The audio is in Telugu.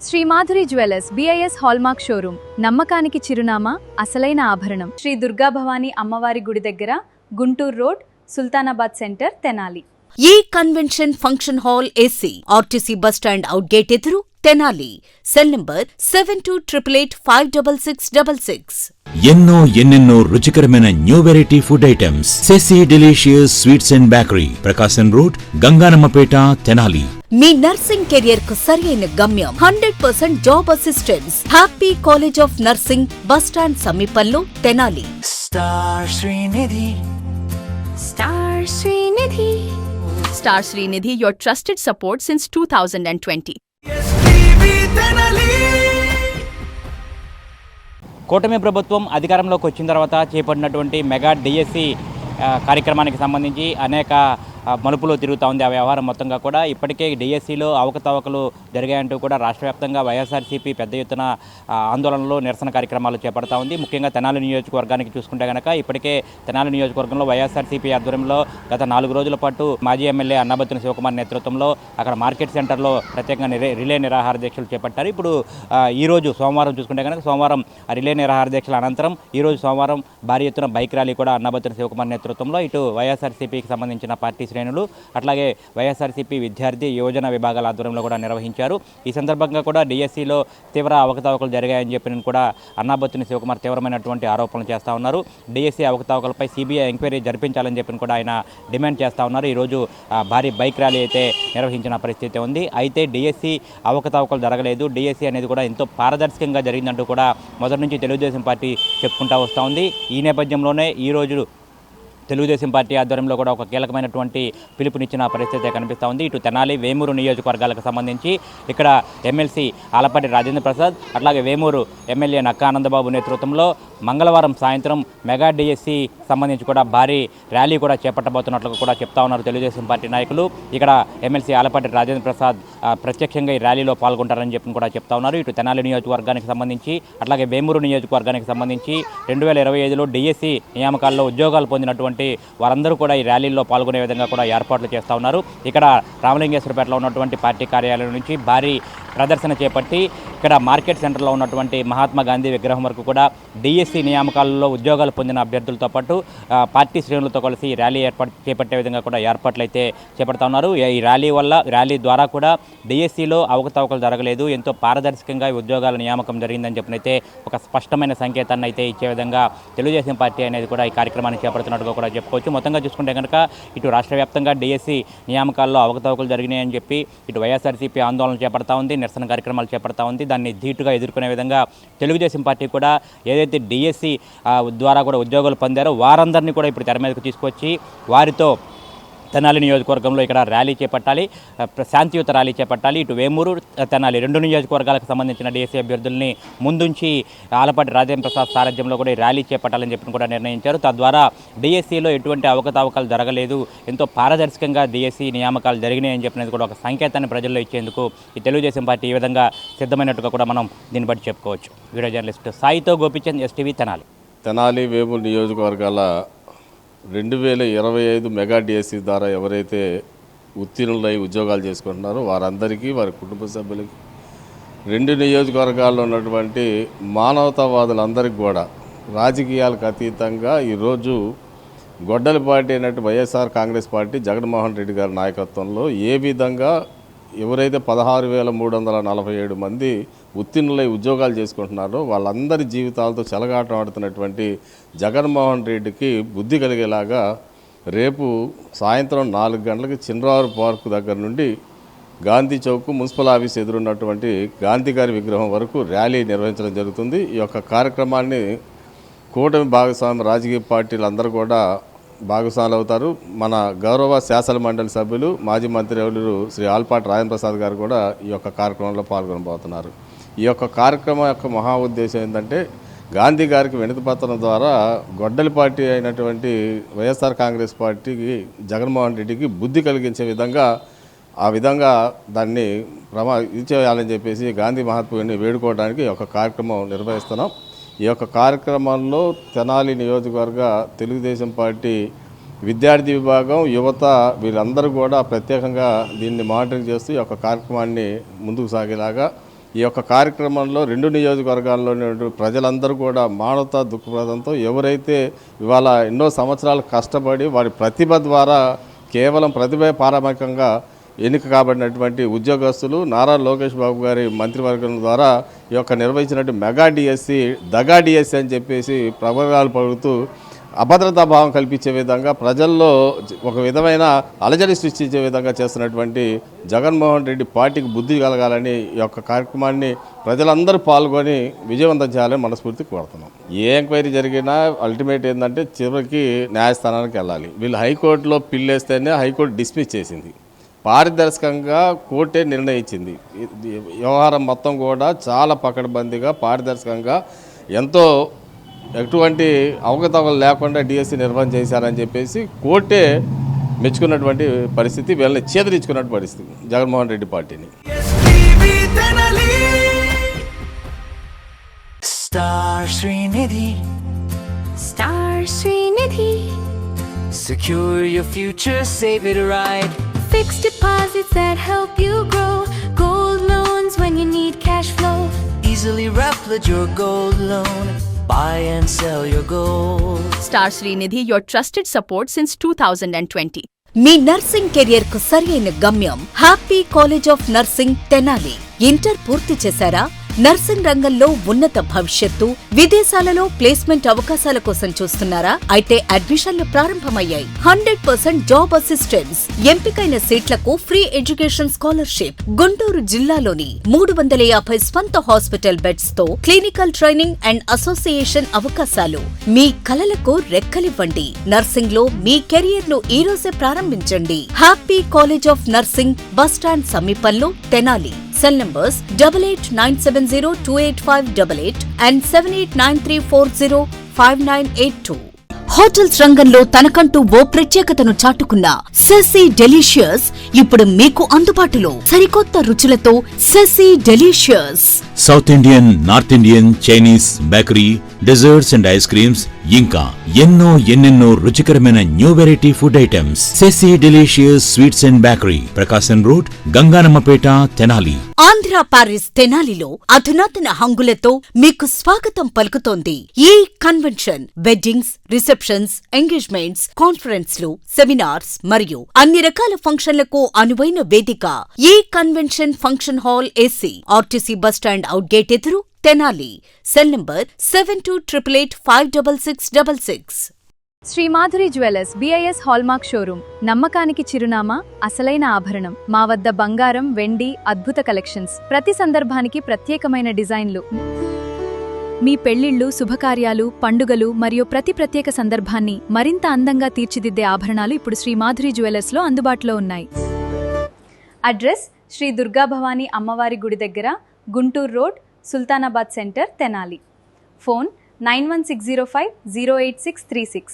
Shri Madhuri jewellers BIS hallmark showroom నమ్మకానికి చిరునామా అసలైన ఆభరణం శ్రీ దుర్గా భవానీ అమ్మవారి గుడి దగ్గర గుంటూరు రోడ్ సుల్తానాబాద్ సెంటర్ తెనాలి ఈ convention function hall AC RTC bus stand out gate ఎదురు తెనాలి సెల్ నంబర్ 7288856666 ఎన్నెన్నో రుచికరమైన న్యూ వెరైటీ ఫుడ్ ఐటమ్స్ సెసి delicious sweets and bakery Prakasam road Ganganammapeta Tenali మీ నర్సింగ్ కెరియర్ కు సరైన గమ్యం 100% job assistance happy college of nursing bus stand సమీపంలో Tenali Star Srinidhi, your trusted support since 2020. కూటమి ప్రభుత్వం అధికారంలోకి వచ్చిన తర్వాత చేపట్టినటువంటి మెగా డిఎస్సి కార్యక్రమానికి సంబంధించి అనేక మలుపులో తిరుగుతూ ఉంది. ఆ వ్యవహారం మొత్తంగా కూడా ఇప్పటికే డిఎస్సిలో అవకతవకలు జరిగాయంటూ కూడా రాష్ట్ర వ్యాప్తంగా వైఎస్ఆర్సీపీ పెద్ద ఎత్తున ఆందోళనలు నిరసన కార్యక్రమాలు చేపడతా ఉంది. ముఖ్యంగా తెనాలి నియోజకవర్గానికి చూసుకుంటే కనుక ఇప్పటికే తెనాలి నియోజకవర్గంలో వైఎస్ఆర్సీపీ ఆధ్వర్యంలో గత 4 రోజుల పాటు మాజీ ఎమ్మెల్యే అన్నాబత్తుని శివకుమార్ నేతృత్వంలో అక్కడ మార్కెట్ సెంటర్లో ప్రత్యేకంగా రిలే నిరాహార దీక్షలు చేపట్టారు. ఇప్పుడు ఈరోజు సోమవారం చూసుకుంటే కనుక సోమవారం రిలే నిరాహార దీక్షల అనంతరం ఈరోజు సోమవారం భారీ ఎత్తున బైక్ ర్యాలీ కూడా అన్నాబత్తుని శివకుమార్ నేతృత్వంలో ఇటు వైఎస్ఆర్సీపీకి సంబంధించిన పార్టీ శ్రేణులు అట్లాగే వైఎస్ఆర్సీపీ విద్యార్థి యువజన విభాగాల ఆధ్వర్యంలో కూడా నిర్వహించారు. ఈ సందర్భంగా కూడా డిఎస్సిలో తీవ్ర అవకతవకలు జరిగాయని చెప్పి కూడా అన్నాబత్తుని శివకుమార్ తీవ్రమైనటువంటి ఆరోపణలు చేస్తూ ఉన్నారు. డిఎస్సి అవకతవకలపై సిబిఐ ఎంక్వైరీ జరిపించాలని చెప్పి కూడా ఆయన డిమాండ్ చేస్తూ ఉన్నారు. ఈరోజు భారీ బైక్ ర్యాలీ అయితే నిర్వహించిన పరిస్థితి ఉంది. అయితే డిఎస్సి అవకతవకలు జరగలేదు, డిఎస్సి అనేది కూడా ఎంతో పారదర్శకంగా జరిగిందంటూ కూడా మొదటి నుంచి తెలుగుదేశం పార్టీ చెప్పుకుంటూ వస్తూ ఉంది. ఈ నేపథ్యంలోనే ఈరోజు తెలుగుదేశం పార్టీ ఆధ్వర్యంలో కూడా ఒక కీలకమైనటువంటి పిలుపునిచ్చిన పరిస్థితి కనిపిస్తూ ఉంది. ఇటు తెనాలి వేమూరు నియోజకవర్గాలకు సంబంధించి ఇక్కడ ఎమ్మెల్సీ ఆలపాటి రాజేంద్ర ప్రసాద్ అట్లాగే వేమూరు ఎమ్మెల్యే నక్కా ఆనందబాబు నేతృత్వంలో మంగళవారం సాయంత్రం మెగా డిఎస్సి సంబంధించి కూడా భారీ ర్యాలీ కూడా చేపట్టబోతున్నట్లు కూడా చెప్తా ఉన్నారు తెలుగుదేశం పార్టీ నాయకులు. ఇక్కడ ఎమ్మెల్సీ ఆలపాటి రాజేంద్ర ప్రసాద్ ప్రత్యక్షంగా ఈ ర్యాలీలో పాల్గొంటారని చెప్పి కూడా చెప్తా ఉన్నారు. ఇటు తెనాలి నియోజకవర్గానికి సంబంధించి అట్లాగే వేమూరు నియోజకవర్గానికి సంబంధించి 2025లో డిఎస్సి నియామకాల్లో ఉద్యోగాలు పొందినటువంటి వారందరూ కూడా ఈ ర్యాలీలో పాల్గొనే విధంగా కూడా ఏర్పాట్లు చేస్తూ ఉన్నారు. ఇక్కడ రామలింగేశ్వరపేటలో ఉన్నటువంటి పార్టీ కార్యాలయం నుంచి భారీ ప్రదర్శన చేపట్టి ఇక్కడ మార్కెట్ సెంటర్లో ఉన్నటువంటి మహాత్మా గాంధీ విగ్రహం వరకు కూడా డిఎస్సి నియామకాలలో ఉద్యోగాలు పొందిన అభ్యర్థులతో పాటు పార్టీ శ్రేణులతో కలిసి ర్యాలీ చేపట్టే విధంగా కూడా ఏర్పాట్లు అయితే చేపడతా ఉన్నారు. ఈ ర్యాలీ ద్వారా కూడా డిఎస్సిలో అవకతవకలు జరగలేదు, ఎంతో పారదర్శకంగా ఉద్యోగాల నియామకం జరిగిందని చెప్పినైతే ఒక స్పష్టమైన సంకేతాన్ని అయితే ఇచ్చే విధంగా తెలుగుదేశం పార్టీ అనేది కూడా ఈ కార్యక్రమాన్ని చేపడుతున్నట్టుగా కూడా చెప్పుకోవచ్చు. మొత్తంగా చూసుకుంటే కనుక ఇటు రాష్ట్ర వ్యాప్తంగా డిఎస్సి నియామకాల్లో అవకతవకలు జరిగినాయని చెప్పి ఇటు వైఎస్ఆర్సీపీ ఆందోళన చేపడతా ఉంది, నిరసన కార్యక్రమాలు చేపడతా ఉంది. దాన్ని ధీటుగా ఎదుర్కొనే విధంగా తెలుగుదేశం పార్టీ కూడా ఏదైతే డిఎస్సి ద్వారా కూడా ఉద్యోగాలు పొందారో వారందరినీ కూడా ఇప్పుడు తెర మీదకు తీసుకొచ్చి వారితో తెనాలి నియోజకవర్గంలో ఇక్కడ ర్యాలీ చేపట్టాలి, శాంతియుత ర్యాలీ చేపట్టాలి. ఇటు వేమూరు తెనాలి 2 నియోజకవర్గాలకు సంబంధించిన డిఎస్సి అభ్యర్థుల్ని ముందుంచి ఆలపాటి రాజేంద్ర ప్రసాద్ సారథ్యంలో కూడా ఈ ర్యాలీ చేపట్టాలని చెప్పి కూడా నిర్ణయించారు. తద్వారా డిఎస్సిలో ఎటువంటి అవకతవకలు జరగలేదు, ఎంతో పారదర్శకంగా డిఎస్సి నియామకాలు జరిగినాయని చెప్పినది కూడా ఒక సంకేతాన్ని ప్రజల్లో ఇచ్చేందుకు ఈ తెలుగుదేశం పార్టీ ఈ విధంగా సిద్ధమైనట్టుగా కూడా మనం దీన్ని బట్టి చెప్పుకోవచ్చు. వీడియో జర్నలిస్ట్ సాయితో గోపిచంద్, ఎస్టీవీ తెనాలి. తెనాలి వేమూరు నియోజకవర్గాల 2025 మెగా డిఎస్సి ద్వారా ఎవరైతే ఉత్తీర్ణులై ఉద్యోగాలు చేసుకుంటున్నారో వారందరికీ, వారి కుటుంబ సభ్యులకి, 2 నియోజకవర్గాల్లో ఉన్నటువంటి మానవతావాదులందరికీ కూడా రాజకీయాలకు అతీతంగా ఈరోజు గొడ్డలి పార్టీ అయినట్టు వైఎస్ఆర్ కాంగ్రెస్ పార్టీ జగన్మోహన్ రెడ్డి గారి నాయకత్వంలో ఏ విధంగా ఎవరైతే 16,347 మంది ఉత్తీర్ణులై ఉద్యోగాలు చేసుకుంటున్నారో వాళ్ళందరి జీవితాలతో చెలగాటం ఆడుతున్నటువంటి జగన్మోహన్ రెడ్డికి బుద్ధి కలిగేలాగా రేపు సాయంత్రం 4 గంటలకి చిన్రారు పార్కు దగ్గర నుండి గాంధీ చౌక్ మున్సిపల్ ఆఫీస్ ఎదురున్నటువంటి గాంధీ గారి విగ్రహం వరకు ర్యాలీ నిర్వహించడం జరుగుతుంది. ఈ యొక్క కార్యక్రమాన్ని కూటమి భాగస్వామి రాజకీయ పార్టీలందరూ కూడా భాగస్వాములు అవుతారు. మన గౌరవ శాసన మండలి సభ్యులు మాజీ మంత్రివర్యులు శ్రీ ఆలపాటి రాజేంద్ర ప్రసాద్ గారు కూడా ఈ యొక్క కార్యక్రమంలో పాల్గొనబోతున్నారు. ఈ యొక్క కార్యక్రమం యొక్క మహా ఉద్దేశం ఏంటంటే గాంధీ గారికి వినతిపత్రం ద్వారా గొడ్డలి పార్టీ అయినటువంటి వైఎస్ఆర్ కాంగ్రెస్ పార్టీకి జగన్మోహన్ రెడ్డికి బుద్ధి కలిగించే విధంగా ఆ విధంగా దాన్ని ఇచ్చేయాలని చెప్పేసి గాంధీ మహాత్ముని వేడుకోవడానికి ఈ యొక్క కార్యక్రమం నిర్వహిస్తున్నాం. ఈ యొక్క కార్యక్రమంలో తెనాలి నియోజకవర్గ తెలుగుదేశం పార్టీ విద్యార్థి విభాగం, యువత వీళ్ళందరూ కూడా ప్రత్యేకంగా దీన్ని మానిటరింగ్ చేస్తూ ఈ యొక్క కార్యక్రమాన్ని ముందుకు సాగేలాగా ఈ యొక్క కార్యక్రమంలో 2 నియోజకవర్గాల్లోని ప్రజలందరూ కూడా మానవతా దృక్పథంతో ఎవరైతే ఇవాళ ఎన్నో సంవత్సరాలు కష్టపడి వారి ప్రతిభ ద్వారా కేవలం ప్రతిభ పారమికంగా ఎన్నిక కాబడినటువంటి ఉద్యోగస్తులు నారా లోకేష్ బాబు గారి మంత్రివర్గం ద్వారా ఈ యొక్క నిర్వహించినట్టు మెగా డిఎస్సి దగా డిఎస్సి అని చెప్పేసి ప్రబోధాలు పలుకుతూ అభద్రతా భావం కల్పించే విధంగా ప్రజల్లో ఒక విధమైన అలజడి సృష్టించే విధంగా చేస్తున్నటువంటి జగన్మోహన్ రెడ్డి పార్టీకి బుద్ధి కలగాలని ఈ యొక్క కార్యక్రమాన్ని ప్రజలందరూ పాల్గొని విజయవంతం చేయాలని మనస్ఫూర్తి కోరుతున్నాం. ఏ ఎంక్వైరీ జరిగినా అల్టిమేట్ ఏంటంటే చివరికి న్యాయస్థానానికి వెళ్ళాలి. వీళ్ళు హైకోర్టులో పిల్లేస్తేనే హైకోర్టు డిస్మిస్ చేసింది. పారదర్శకంగా కోర్టే నిర్ణయించింది. వ్యవహారం మొత్తం కూడా చాలా పకడ్బందీగా పారదర్శకంగా ఎంతో ఎటువంటి అవకతవకలు లేకుండా డిఎస్సి నిర్వహణ చేశారని చెప్పేసి కోర్టే మెచ్చుకున్నటువంటి పరిస్థితి, వీళ్ళని చేదరించుకున్నటువంటి పరిస్థితి జగన్మోహన్ రెడ్డి పార్టీని. Star Srinidhi, Star Srinidhi, secure your future, save it right. Fixed deposits that help you grow. Gold loans when you need cash flow. Easily replicate your gold loan. Buy and sell your gold. Star Srinidhi, your trusted support since 2020. Me nursing career కు సరైన గమ్యం happy college of nursing Tenali. Inter పూర్తి చేశారా? నర్సింగ్ రంగంలో ఉన్నత భవిష్యత్తు, విదేశాలలో ప్లేస్మెంట్ అవకాశాల కోసం చూస్తున్నారా? అయితే అడ్మిషన్లు ప్రారంభమయ్యాయి. 100% జాబ్ అసిస్టెన్స్, ఎంపికైన సీట్లకు ఫ్రీ ఎడ్యుకేషన్ స్కాలర్షిప్. గుంటూరు జిల్లాలోని 350 స్వంత హాస్పిటల్ బెడ్స్ తో క్లినికల్ ట్రైనింగ్ అండ్ అసోసియేషన్ అవకాశాలు. మీ కలలకు రెక్కలివ్వండి. నర్సింగ్ లో మీ కెరియర్ ను ఈ రోజే ప్రారంభించండి. Happy college of nursing, bus stand సమీపంలో Tenali. Cell numbers 8897028588 and 7893405982. Hotels రంగంలో తనకంటూ ఓ ప్రత్యేకతను చాటుకున్న సెసీ డెలీషియస్ ఇప్పుడు మీకు అందుబాటులో. సరికొత్త రుచులతో సెసీ delicious. South Indian, north Indian, Chinese, bakery, desserts and ice creams, ఇంకా ఎన్నెన్నో రుచికరమైన న్యూ వెరైటీ ఫుడ్ ఐటమ్స్. సెసీ delicious sweets and bakery, Prakasam road, Ganganammapeta, Tenali. Andhra Paris తెనాలిలో అధునాతన హంగులతో మీకు స్వాగతం పలుకుతోంది ఈ కన్వెన్షన్. వెడ్డింగ్స్, రిసెప్షన్స్, ఎంగేజ్మెంట్స్, కాన్ఫరెన్స్లు, సెమినార్స్ మరియు అన్ని రకాల ఫంక్షన్లకు అనువైన వేదిక. ఈ convention function hall AC, RTC bus stand out gate ఎదురు, Tenali. Cell number 7288566666. Sri Madhuri jewellers BIS hallmark showroom, నమ్మకానికి చిరునామా, అసలైన ఆభరణం. మా వద్ద బంగారం, వెండి, అద్భుత కలెక్షన్స్, ప్రతి సందర్భానికి ప్రత్యేకమైన డిజైన్లు. మీ పెళ్లిళ్లు, శుభకార్యాలు, పండుగలు మరియు ప్రతి ప్రత్యేక సందర్భాన్ని మరింత అందంగా తీర్చిదిద్దే ఆభరణాలు ఇప్పుడు శ్రీ మాధురి జ్యువెలర్స్ లో అందుబాటులో ఉన్నాయి. అడ్రస్ శ్రీ దుర్గా భవానీ అమ్మవారి గుడి దగ్గర, Guntur road, Sultanabad centre, Tenali. Phone 9160508636.